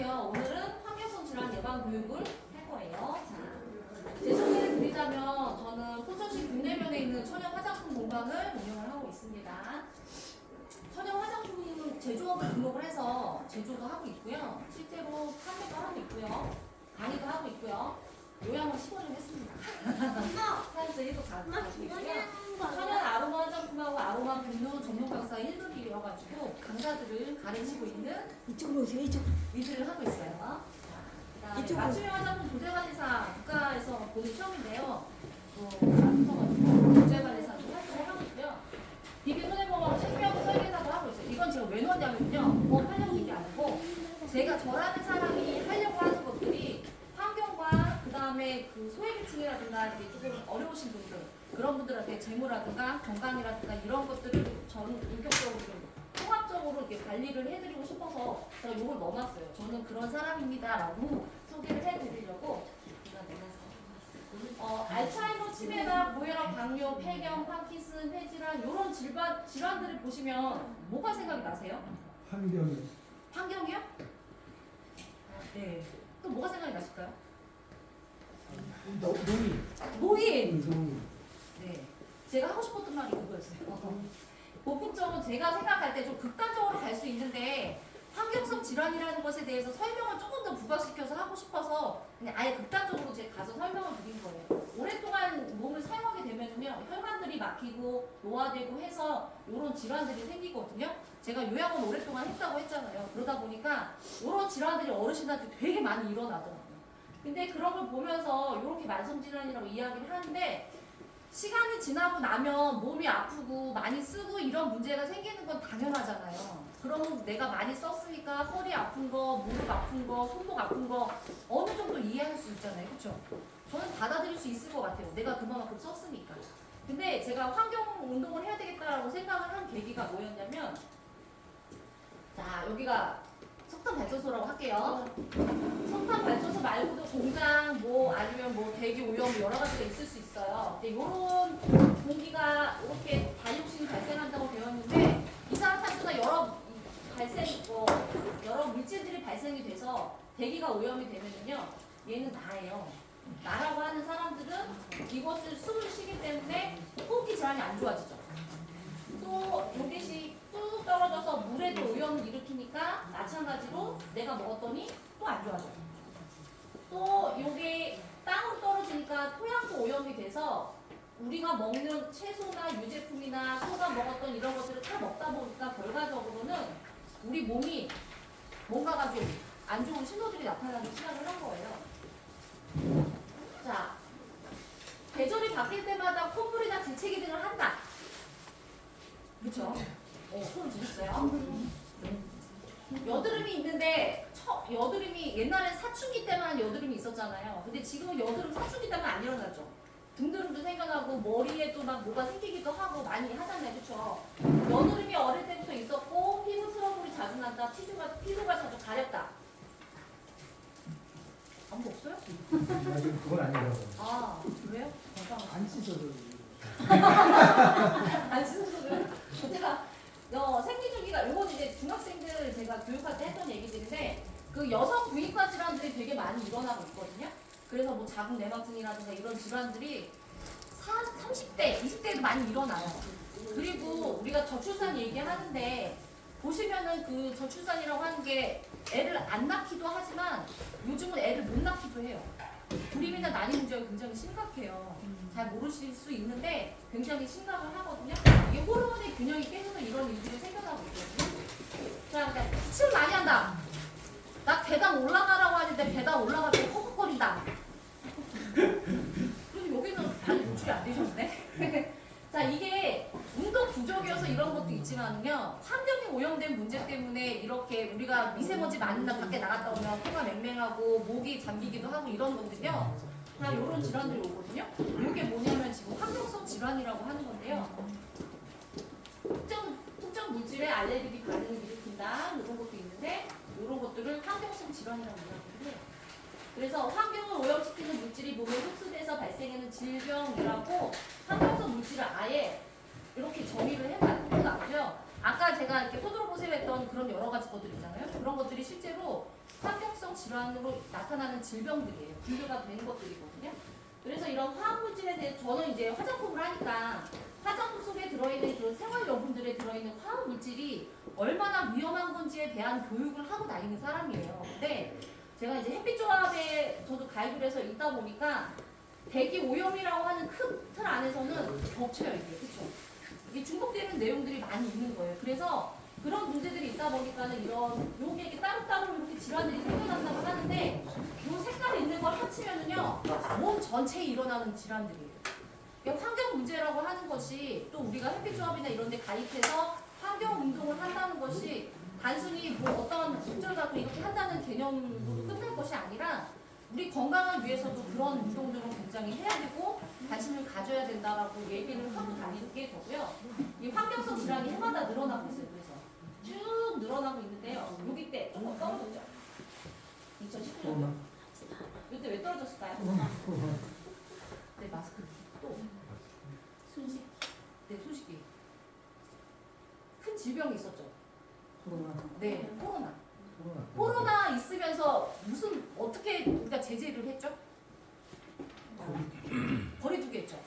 아니고요. 오늘은 환경성 질환 예방 교육을 할 거예요. 자, 제 소개를 드리자면 저는 포천시 국내면에 있는 천연 화장품 공방을 운영을 하고 있습니다. 천연 화장품 제조업을 등록을 해서 제조도 하고 있고요. 실제로 판매도 하고 있고요. 강의도 하고 있고요. 요양을 15년 했습니다. 사연서 1도 가고 있고요. 천연 아로마 화장품하고 아로마 분류 전문 강사 1급이어가지고 강사들을 가르치고 있는 이쪽으로 오세요. 이쪽. 일들을 하고 있어요. 그다음에 이쪽으로. 맞춤형 화장품 조제관리사 국가에서 보는 시험인데요. 조제관리사도 활동을 하고 있고요. 비비 손해보험 책임형 설계사도 하고 있어요. 이건 제가 왜 넣었냐면요. 뭐 하려고 한 게 아니고 제가 저라는 사람이 하려고 하는 것들이 환경과 그 다음에 그 소외계층이라든가 이제 조금 어려우신 분들 그런 분들한테 재무라든가 건강이라든가 이런 것들을 저는 인격적으로 좀 통합적으로 이렇게 관리를 해드리고 싶어서 제가 이걸 넣어놨어요. 저는 그런 사람입니다라고 소개를 해드리려고 제가 넣어놨어요. 알츠하이머, 치매나 고혈압, 당뇨, 폐경, 파킨슨, 폐질환 이런 질환들을 보시면 뭐가 생각이 나세요? 환경이 환경이요? 네. 또 뭐가 생각이 나실까요? 농이 노인. 네. 제가 하고 싶었던 말이 그거였어요. 보편적으로 제가 생각할 때 좀 극단적으로 갈 수 있는데 환경성 질환이라는 것에 대해서 설명을 조금 더 부각시켜서 하고 싶어서 그냥 아예 극단적으로 제가 가서 설명을 드린 거예요. 오랫동안 몸을 사용하게 되면요 혈관들이 막히고 노화되고 해서 이런 질환들이 생기거든요. 제가 요양원 오랫동안 했다고 했잖아요. 그러다 보니까 이런 질환들이 어르신한테 되게 많이 일어나더라고요. 근데 그런 걸 보면서 이렇게 만성질환이라고 이야기를 하는데 시간이 지나고 나면 몸이 아프고 많이 쓰고 이런 문제가 생기는 건 당연하잖아요. 그러면 내가 많이 썼으니까 허리 아픈 거, 무릎 아픈 거, 손목 아픈 거 어느 정도 이해할 수 있잖아요. 그렇죠? 저는 받아들일 수 있을 것 같아요. 내가 그만큼 썼으니까. 근데 제가 환경 운동을 해야 되겠다라고 생각을 한 계기가 뭐였냐면 자, 여기가 석탄 발전소라고 할게요. 석탄 발전소 말고도 공장 뭐 아니면 뭐 대기 오염 여러 가지가 있을 수 있어요. 근데 이런 공기가 이렇게 다이옥신이 발생한다고 배웠는데 이산화탄소나 여러 물질들이 발생이 돼서 대기가 오염이 되면요 얘는 나예요. 나라고 하는 사람들은 이것을 숨을 쉬기 때문에 호흡기 질환이 안 좋아지죠. 또 요것이 뚝 떨어져서 물에도 오염을 일으키니까 마찬가지로 내가 먹었더니 또 안 좋아져. 또 요게 땅으로 떨어지니까 토양도 오염이 돼서 우리가 먹는 채소나 유제품이나 소가 먹었던 이런 것들을 다 먹다 보니까 결과적으로는 우리 몸이 뭔가가 좀 안 좋은 신호들이 나타나기 시작을 한 거예요. 자, 계절이 바뀔 때마다 콧물이나 재채기 등을 한다. 그렇죠? 소름 지르셨어요? 여드름이 있는데 여드름이 옛날엔 사춘기 때만 여드름이 있었잖아요. 근데 지금은 여드름 사춘기 때만 안 일어나죠. 등드름도 생겨나고 머리에 또 막 뭐가 생기기도 하고 많이 하잖아요. 그렇죠? 여드름이 어릴 때부터 있었고 피부 트러블이 자주 난다. 피부가 자주 가렵다. 아무도 없어요? 그건 아니라고. 아, 그래요? 안 씻어도 안 씻어서요? 자, 생리주기가 이건 이제 중학생들 제가 교육할 때 했던 얘기들인데 그 여성 부인과 질환들이 되게 많이 일어나고 있거든요. 그래서 뭐 자궁 내막증이라든가 이런 질환들이 30대, 20대에도 많이 일어나요. 그리고 우리가 저출산 얘기하는데 보시면은 그 저출산이라고 하는 게 애를 안 낳기도 하지만 요즘은 애를 못 낳기도 해요. 불임이나 난임 문제가 굉장히 심각해요. 잘 모르실 수 있는데 굉장히 심각을 하거든요. 이게 호르몬의 균형이 깨져서 이런 일들이 생겨나고 있거든요. 자, 그러니까 기침 많이 한다. 나 계단 올라가라고 하는데 계단 올라갈 때 허걱거린다. 그럼 여기는 많이 노출이 안 되셨네. 자, 이게 운동 부족이어서 이런 것도 있지만요. 환경이 오염된 문제 때문에 이렇게 우리가 미세먼지 많은 날 밖에 나갔다 오면 코가 맹맹하고 목이 잠기기도 하고 이런 건들요. 다 이런 질환들이 오거든요. 이게 뭐냐면 지금 환경성 질환이라고 하는 건데요. 특정 물질에 알레르기 반응을 일으킨다 이런 것도 있는데 이런 것들을 환경성 질환이라고 이야기를 해요. 그래서 환경을 오염시키는 물질이 몸에 흡수돼서 발생하는 질병이라고 환경성 물질을 아예 이렇게 정의를 해놨고요. 아까 제가 이렇게 손으로 보세요 했던 그런 여러 가지 것들 있잖아요. 그런 것들이 실제로 환경성 환경성 질환으로 나타나는 질병들이에요. 분류가 되는 것들이거든요. 그래서 이런 화학물질에 대해 저는 이제 화장품을 하니까 화장품 속에 들어있는 그 생활용품들에 들어있는 화학물질이 얼마나 위험한 건지에 대한 교육을 하고 다니는 사람이에요. 근데 제가 이제 햇빛조합에 저도 가입을 해서 있다 보니까 대기 오염이라고 하는 큰 틀 안에서는 겹쳐요, 이게. 그쵸? 이게 중복되는 내용들이 많이 있는 거예요. 그래서 그런 문제들이 있다 보니까는 요게 이렇게 따로따로 이렇게 질환들이 생겨난다고 하는데 요 색깔이 있는 걸 합치면은요, 몸 전체에 일어나는 질환들이에요. 그러니까 환경 문제라고 하는 것이 또 우리가 햇빛조합이나 이런 데 가입해서 환경 운동을 한다는 것이 단순히 뭐 어떤 목적을 갖고 이렇게 한다는 개념으로 끝날 것이 아니라 우리 건강을 위해서도 그런 운동들을 굉장히 해야 되고 관심을 가져야 된다라고 얘기를 하고 다니는 게 거고요. 이 환경성 질환이 해마다 늘어나고 있어요. 그래서 쭉 늘어나고 있는데요. 여기 때 조금 떨어졌죠. 2019년. 이때 왜 떨어졌을까요? 네, 마스크 또 손식. 네, 손식이. 큰 질병이 있었죠. 코로나. 네, 코로나 있으면서 무슨 어떻게 우리가 제재를 했죠? 거리두기 했죠.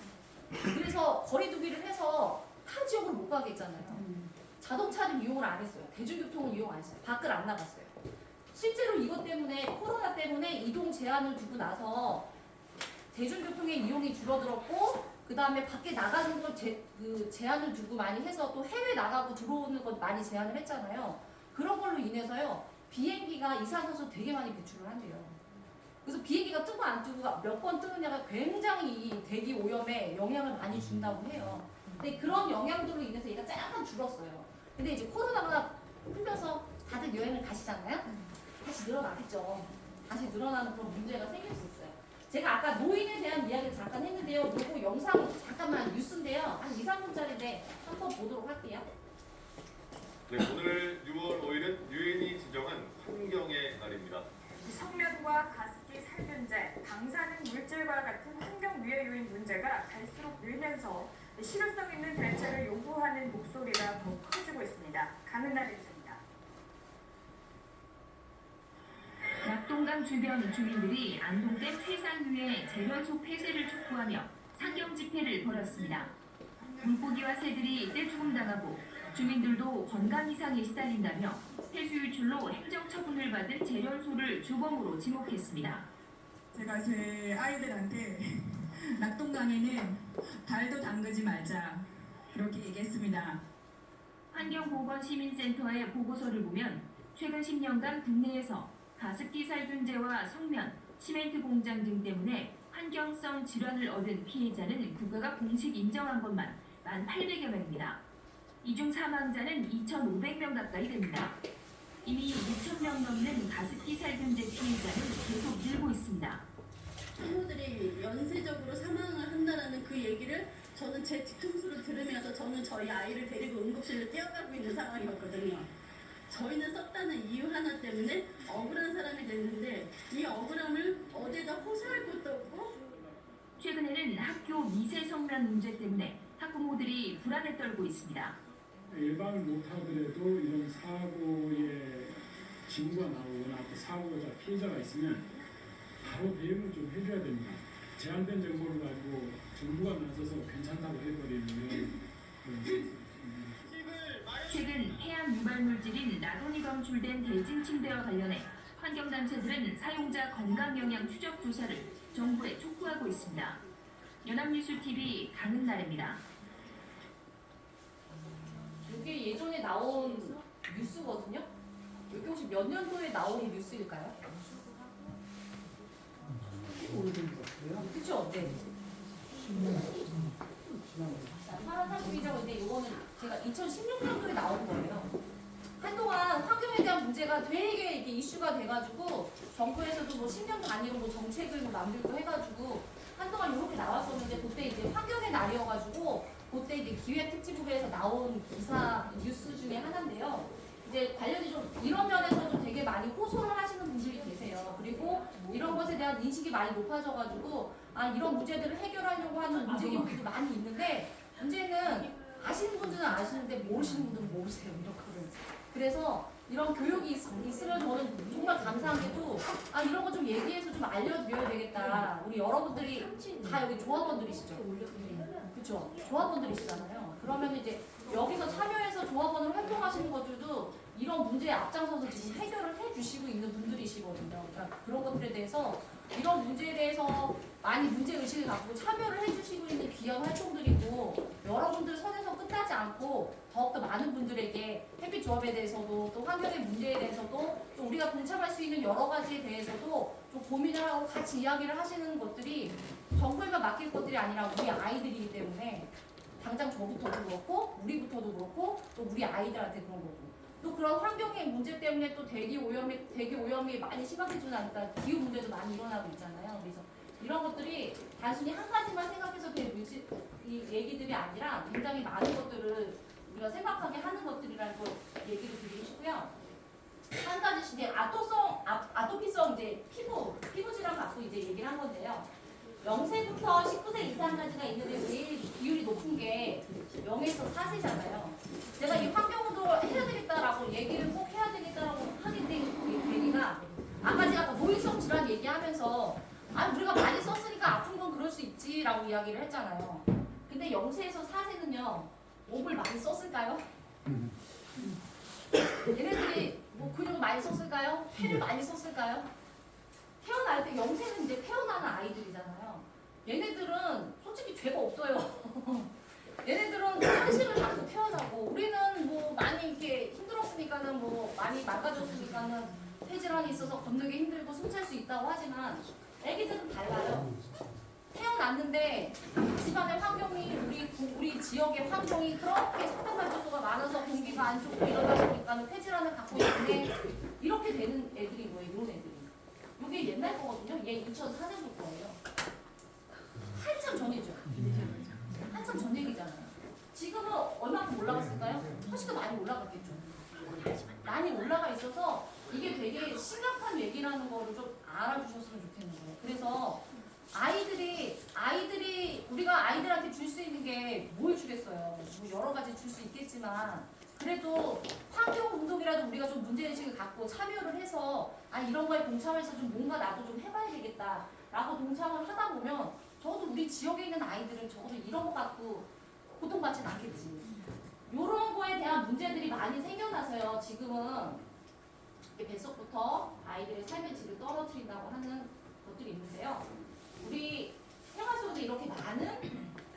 그래서 거리두기를 해서 타 지역으로 못 가게 했잖아요. 자동차를 이용을 안 했어요. 대중교통을 이용 안 했어요. 밖을 안 나갔어요. 실제로 이것 때문에 코로나 때문에 이동 제한을 두고 나서 대중교통의 이용이 줄어들었고 그 다음에 밖에 나가는 걸 제한을 두고 많이 해서 또 해외 나가고 들어오는 것 많이 제한을 했잖아요. 그런 걸로 인해서요. 비행기가 이산화탄소 되게 많이 배출을 한대요. 그래서 비행기가 뜨고 안 뜨고 몇 번 뜨느냐가 굉장히 이 대기 오염에 영향을 많이 준다고 해요. 근데 그런 영향들로 인해서 얘가 약간 줄었어요. 근데 이제 코로나가 풀려서 다들 여행을 가시잖아요. 다시 늘어나겠죠. 다시 늘어나는 그런 문제가 생길 수 있어요. 제가 아까 노인에 대한 이야기를 잠깐 했는데요. 요거 영상 잠깐만 뉴스인데요. 한 2, 3분짜리인데 한번 보도록 할게요. 네, 오늘 6월 5일은 유엔이 지정한 환경의 날입니다. 성면과 가습기 살균제, 방사능 물질과 같은 환경 위해 요인 문제가 갈수록 늘면서 실효성 있는 대책을 요구하는 목소리가 더 커지고 있습니다. 강은나 기자입니다. 낙동강 주변 주민들이 안동댐 해상유의 재련소 폐쇄를 촉구하며 상경 집회를 벌였습니다. 물고기와 새들이 떼죽음 당하고 주민들도 건강 이상에 시달린다며 폐수 유출로 행정처분을 받은 재련소를 주범으로 지목했습니다. 제가 제 아이들한테 낙동강에는 발도 담그지 말자 이렇게 얘기했습니다. 환경보건시민센터의 보고서를 보면 최근 10년간 국내에서 가습기 살균제와 성면, 시멘트 공장 등 때문에 환경성 질환을 얻은 피해자는 국가가 공식 인정한 것만 1,800여 명입니다. 이 중 사망자는 2,500명 가까이 됩니다. 이미 6,000명 넘는 가습기 살균제 피해자는 계속 늘고 있습니다. 산모들이 연쇄적으로 사망을 한다라는 그 얘기를 저는 제 뒤통수를 들으면서 저는 저희 아이를 데리고 응급실로 뛰어가고 있는 상황이었거든요. 저희는 썼다는 이유 하나 때문에 억울한 사람이 됐는데 이 억울함을 어디에다 호소할 것도 없고 최근에는 학교 미세 성면 문제 때문에 학부모들이 불안에 떨고 있습니다. 예방을 못하더라도 이런 사고의 징후가 나오거나 또 사고자 피해자가 있으면 바로 대응을 좀 해줘야 됩니다. 제한된 정보를 가지고 정부가 나서서 괜찮다고 해버리면 최근 해양 유발물질인 라돈이 검출된 대진 침대와 관련해 환경단체들은 사용자 건강 영향 추적 조사를 정부에 촉구하고 있습니다. 연합뉴스TV 강은나래입니다. 이게 예전에 나온 뉴스거든요. 이게 혹시 몇 년도에 나온 뉴스일까요? 오래된 것 같아요. 그쵸? 네. 10년 지난 8월 30일이라고 했는데 이거는 제가 2016년도에 나온 거예요. 한동안 환경에 대한 문제가 되게 이게 이슈가 돼가지고 정부에서도 뭐 10년 단위로 뭐 정책을 뭐 만들고 해가지고 한동안 이렇게 나왔었는데 그때 이제 환경의 날이어가지고 그때 이제 기획특집부에서 나온 기사 뉴스 중에 하나인데요. 이제 관련이 좀 이런 면에서도 되게 많이 호소를 하시는 분들이 계세요. 그리고 이런 것에 대한 인식이 많이 높아져가지고 이런 문제들을 해결하려고 하는 움직임들도 많이 있는데 문제는 아시는 분들은 아시는데 모르시는 분들은 모르세요. 이런 거를. 그래서 이런 교육이 있으면 저는 정말 감사한 게도 아 이런 거 좀 얘기해서 좀 알려드려야 되겠다. 우리 여러분들이 다 여기 조합원들이시죠? 그렇죠? 조합원들이시잖아요. 그러면 이제 여기서 참여해서 조합원으로 활동하시는 것들도 이런 문제에 앞장서서 지금 해결을 해주시고 있는 분들이시거든요. 그러니까 그런 것들에 대해서 이런 문제에 대해서 많이 문제의식을 갖고 참여를 해주시고 있는 귀한 활동들이고 여러분들 선에서 끝나지 않고 더욱더 많은 분들에게 햇빛 조합에 대해서도 또 환경의 문제에 대해서도 또 우리가 동참할 수 있는 여러 가지에 대해서도 좀 고민을 하고 같이 이야기를 하시는 것들이 정부에만 맡길 것들이 아니라 우리 아이들이기 때문에 당장 저부터도 그렇고 우리부터도 그렇고 또 우리 아이들한테 그런 거고 또 그런 환경의 문제 때문에 또 대기 오염이 많이 심각해지는 않다. 기후 문제도 많이 일어나고 있잖아요. 그래서 이런 것들이 단순히 한 가지만 생각해서 이 얘기들이 아니라 굉장히 많은 것들을 우리가 생각하게 하는 것들이라는 걸 얘기를 드리고 싶고요. 한 가지 이제 아토피성 이제 피부 질환 갖고 이제 얘기를 한 건데요. 0세부터 19세 이상까지가 있는데 제일 비율이 높은 게 0에서 4세잖아요. 제가 이 환경운동을 해야 되겠다라고 얘기를 꼭 해야 되겠다라고 하게 된 계기가 아까 제가 노인성 질환 얘기하면서 우리가 많이 썼으니까 아픈 건 그럴 수 있지라고 이야기를 했잖아요. 근데 0세에서 4세는요. 목을 많이 썼을까요? 얘네들이 뭐 근육을 많이 썼을까요? 폐를 많이 썼을까요? 태어날 때 0세는 이제 태어나는 아이들이잖아요. 얘네들은 솔직히 죄가 없어요. 얘네들은 한식을 갖고 태어나고 우리는 뭐 많이 이렇게 힘들었으니까는 뭐 많이 망가졌으니까는 폐질환이 있어서 걷는 게 힘들고 숨찰 수 있다고 하지만 애기들은 달라요. 태어났는데 집안의 환경이 우리 지역의 환경이 그렇게 석탄 발전소가 많아서 공기가 안 좋고 이러다 보니까는 폐질환을 갖고 있는데 이렇게 되는 애들이 뭐예요? 이런 애들이. 이게 옛날 거거든요. 얘 2004년도 거예요. 한참 전이죠. 한참 전 얘기잖아요. 지금은 얼마큼 올라갔을까요? 훨씬 더 많이 올라갔겠죠. 많이 올라가 있어서 이게 되게 심각한 얘기라는 거를 좀 알아주셨으면 좋겠는 거예요. 그래서 우리가 아이들한테 줄 수 있는 게 뭘 주겠어요. 뭐 여러 가지 줄 수 있겠지만 그래도 환경운동이라도 우리가 좀 문제의식을 갖고 참여를 해서 이런 거에 동참해서 좀 뭔가 나도 좀 해봐야 되겠다라고 동참을 하다 보면 적어도 우리 지역에 있는 아이들은 적어도 이런 거 갖고 고통받지는 않겠지. 이런 거에 대한 문제들이 많이 생겨나서요. 지금은 뱃속부터 아이들의 삶의 질을 떨어뜨린다고 하는 것들이 있는데요. 우리 생활 속에 이렇게 많은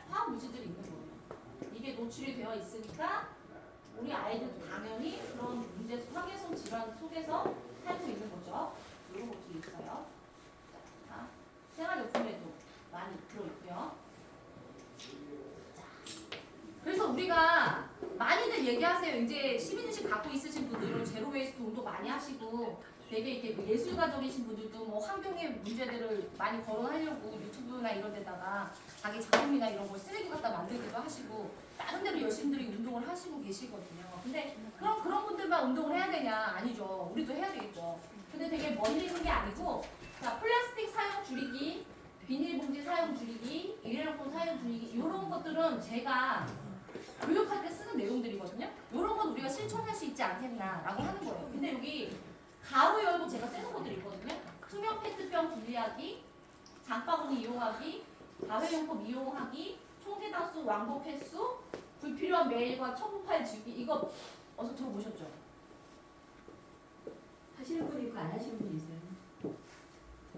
화학 물질들이 있는 거예요. 이게 노출이 되어 있으니까 우리 아이들도 당연히 그런 문제, 환경성 질환 속에서 살고 있는 거죠. 이런 것들이 있어요. 자, 생활용품에도 많이 들어있고요. 자, 그래서 우리가 많이들 얘기하세요. 이제 시민의식 갖고 있으신 분들은 제로웨이스트 운동 많이 하시고 되게 이렇게 뭐 예술가적이신 분들도 뭐 환경의 문제들을 많이 거론하려고 유튜브나 이런 데다가 자기 작품이나 이런 걸 쓰레기 갖다 만들기도 하시고 나름대로 열심히 운동을 하시고 계시거든요. 근데 그런 분들만 운동을 해야 되냐? 아니죠. 우리도 해야 되겠죠. 근데 되게 멀리 있는 게 아니고 자, 플라스틱 사용 줄이기, 비닐봉지 사용 줄이기, 일회용품 사용 줄이기 이런 것들은 제가 교육할 때 쓰는 내용들이거든요. 이런 건 우리가 실천할 수 있지 않겠나라고 하는 거예요. 근데 여기 가로 열고 제가 쓰는 것들이 있거든요. 투명 페트병 분리하기, 장바구니 이용하기, 다회용품 이용하기, 총계다수 왕복 횟수, 불필요한 메일과 첨부 파일 지우기. 이거 어서 들어보셨죠? 하시는 분이 있고 안 하시는 분이 있어요.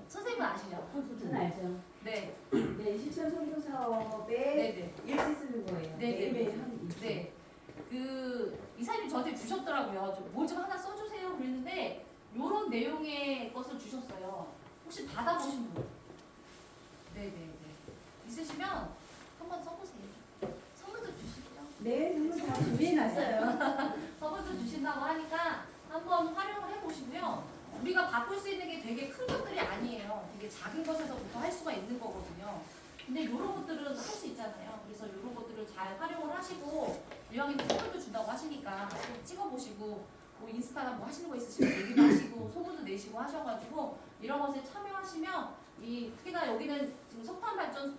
선생님은 아시죠? 저는 알죠. 네. 네, 실천 선도 사업에 네네. 일지 쓰는 거예요. 네, 매일매일 한 일지. 네. 이사님이 저한테 주셨더라고요. 뭘 좀 하나 써주세요. 그랬는데 요런 내용의 것을 주셨어요. 혹시 받아보신 분? 네네네. 있으시면 한번 써보세요. 선물도 주시죠. 네, 선물 다 준비해놨어요. 선물도 주신다고 하니까 한번 활용을 해보시고요. 우리가 바꿀 수 있는 게 되게 큰 것들이 아니에요. 되게 작은 것에서부터 할 수가 있는 거거든요. 근데 이런 것들은 할 수 있잖아요. 그래서 이런 것들을 잘 활용을 하시고 이왕이면 선물도 준다고 하시니까 꼭 찍어보시고 뭐 인스타나 뭐 하시는 거 있으시면 얘기도 하시고 소문도 내시고 하셔가지고 이런 것에 참여하시면 특히나 여기는 지금 석탄 발전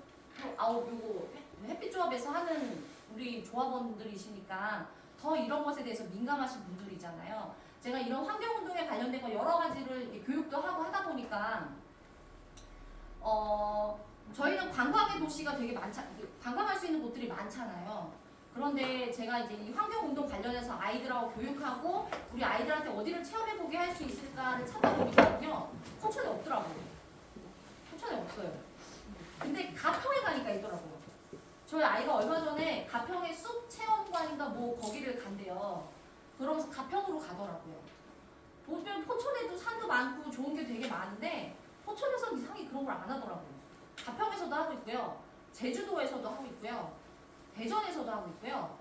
요거 햇빛 조합에서 하는 우리 조합원들이시니까 더 이런 것에 대해서 민감하신 분들이잖아요. 제가 이런 환경운동에 관련된 거 여러 가지를 이렇게 교육도 하고 하다 보니까 저희는 관광의 도시가 되게 관광할 수 있는 곳들이 많잖아요. 그런데 제가 이제 이 환경운동 관련해서 아이들하고 교육하고 우리 아이들한테 어디를 체험해보게 할 수 있을까를 찾아보니까요. 포천에 없더라고요. 포천에 없어요. 근데 가평에 가니까 있더라고요. 저희 아이가 얼마 전에 가평의 숲 체험관인가 뭐 거기를 간대요. 그러면서 가평으로 가더라고요. 보면 포천에도 산도 많고 좋은 게 되게 많은데 포천에서는 이상하게 그런 걸 안 하더라고요. 가평에서도 하고 있고요. 제주도에서도 하고 있고요. 대전에서도 하고 있고요.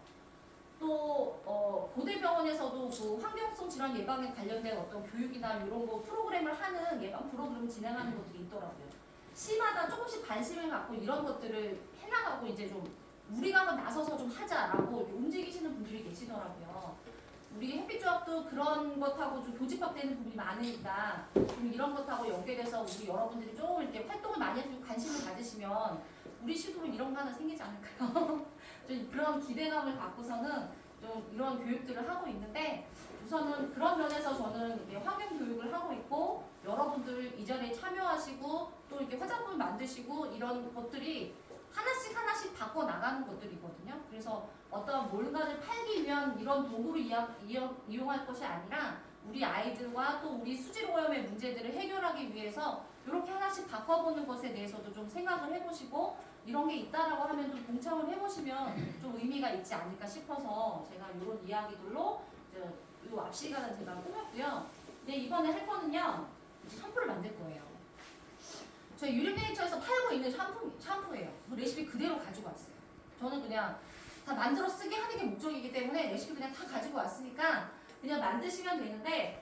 또 고대병원에서도 그 환경성 질환 예방에 관련된 어떤 교육이나 이런 거 프로그램을 하는 예방 프로그램을 진행하는 것들이 있더라고요. 시마다 조금씩 관심을 갖고 이런 것들을 해나가고 이제 좀 우리가 한번 나서서 좀 하자라고 이렇게 움직이시는 분들이 계시더라고요. 우리 햇빛조합도 그런 것하고 좀 교집합되는 부분이 많으니까 좀 이런 것하고 연계돼서 우리 여러분들이 좀 이렇게 활동을 많이 해주고 관심을 가지시면 우리 시도로 이런 거 하나 생기지 않을까요? 좀 그런 기대감을 갖고서는 좀 이런 교육들을 하고 있는데 우선은 그런 면에서 저는 이렇게 환경 교육을 하고 있고 여러분들 이전에 참여하시고 또 이렇게 화장품 만드시고 이런 것들이 하나씩 바꿔 나가는 것들이거든요. 그래서 어떤 뭔가를 팔기 위한 이런 도구를 이용할 것이 아니라 우리 아이들과 또 우리 수질 오염의 문제들을 해결하기 위해서 이렇게 하나씩 바꿔보는 것에 대해서도 좀 생각을 해보시고 이런 게 있다라고 하면 좀 동참을 해보시면 좀 의미가 있지 않을까 싶어서 제가 이런 이야기들로 이 앞 시간은 제가 꾸몄고요. 근데 이번에 할 거는요 샴푸를 만들 거예요. 저희 유리메이처에서 팔고 있는 샴푸예요. 그 레시피 그대로 가지고 왔어요. 저는 그냥 다 만들어 쓰게 하는 게 목적이기 때문에 레시피 그냥 다 가지고 왔으니까 그냥 만드시면 되는데